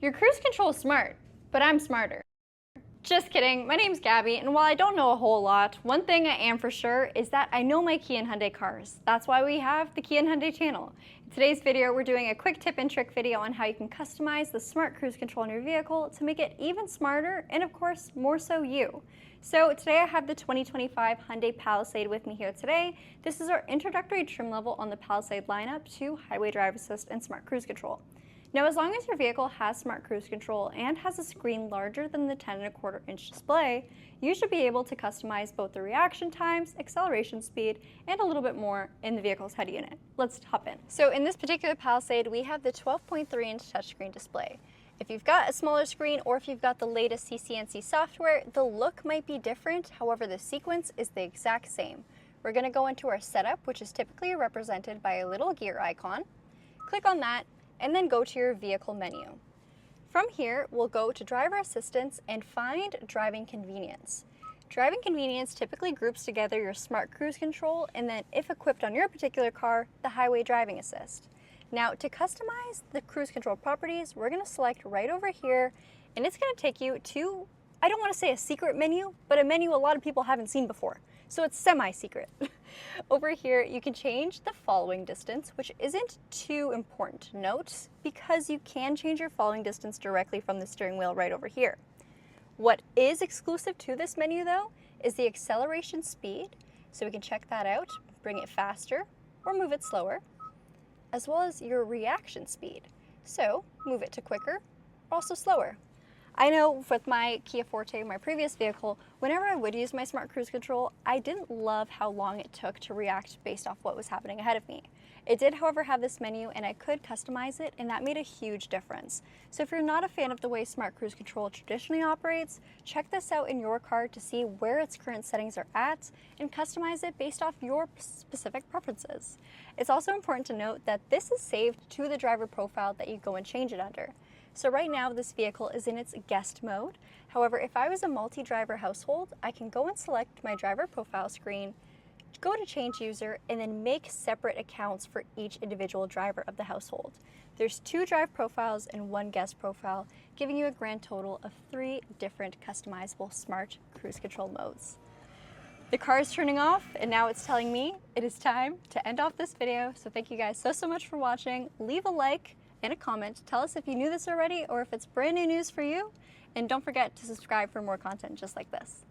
Your cruise control is smart, but I'm smarter. Just kidding, my name's Gabby, and while I don't know a whole lot, one thing I am for sure is that I know my Kia and Hyundai cars. That's why we have the Kia and Hyundai channel. In today's video, we're doing a quick tip and trick video on how you can customize the smart cruise control in your vehicle to make it even smarter and of course, more so you. So today I have the 2025 Hyundai Palisade with me here today. This is our introductory trim level on the Palisade lineup to highway drive assist and smart cruise control. Now, as long as your vehicle has smart cruise control and has a screen larger than the 10.25-inch display, you should be able to customize both the reaction times, acceleration speed, and a little bit more in the vehicle's head unit. Let's hop in. So in this particular Palisade, we have the 12.3-inch touchscreen display. If you've got a smaller screen or if you've got the latest CCNC software, the look might be different, however the sequence is the exact same. We're going to go into our setup, which is typically represented by a little gear icon. Click on that, and then go to your vehicle menu. From here, we'll go to driver assistance and find driving convenience. Driving convenience typically groups together your smart cruise control and then, if equipped on your particular car, the highway driving assist. Now, to customize the cruise control properties, we're going to select right over here, and it's going to take you to, I don't want to say a secret menu, but a menu a lot of people haven't seen before. So it's semi-secret. Over here, you can change the following distance, which isn't too important to note because you can change your following distance directly from the steering wheel right over here. What is exclusive to this menu though, is the acceleration speed. So we can check that out, bring it faster or move it slower, as well as your reaction speed. So move it to quicker, also slower. I know with my Kia Forte, my previous vehicle, whenever I would use my smart cruise control, I didn't love how long it took to react based off what was happening ahead of me. It did, however, have this menu and I could customize it, and that made a huge difference. So if you're not a fan of the way smart cruise control traditionally operates, check this out in your car to see where its current settings are at and customize it based off your specific preferences. It's also important to note that this is saved to the driver profile that you go and change it under. So right now this vehicle is in its guest mode. However, if I was a multi-driver household, I can go and select my driver profile screen, go to change user, and then make separate accounts for each individual driver of the household. There's 2 drive profiles and 1 guest profile, giving you a grand total of 3 different customizable smart cruise control modes. The car is turning off, and now it's telling me it is time to end off this video. So thank you guys so much for watching. Leave a like and a comment. Tell us if you knew this already or if it's brand new news for you. And don't forget to subscribe for more content just like this.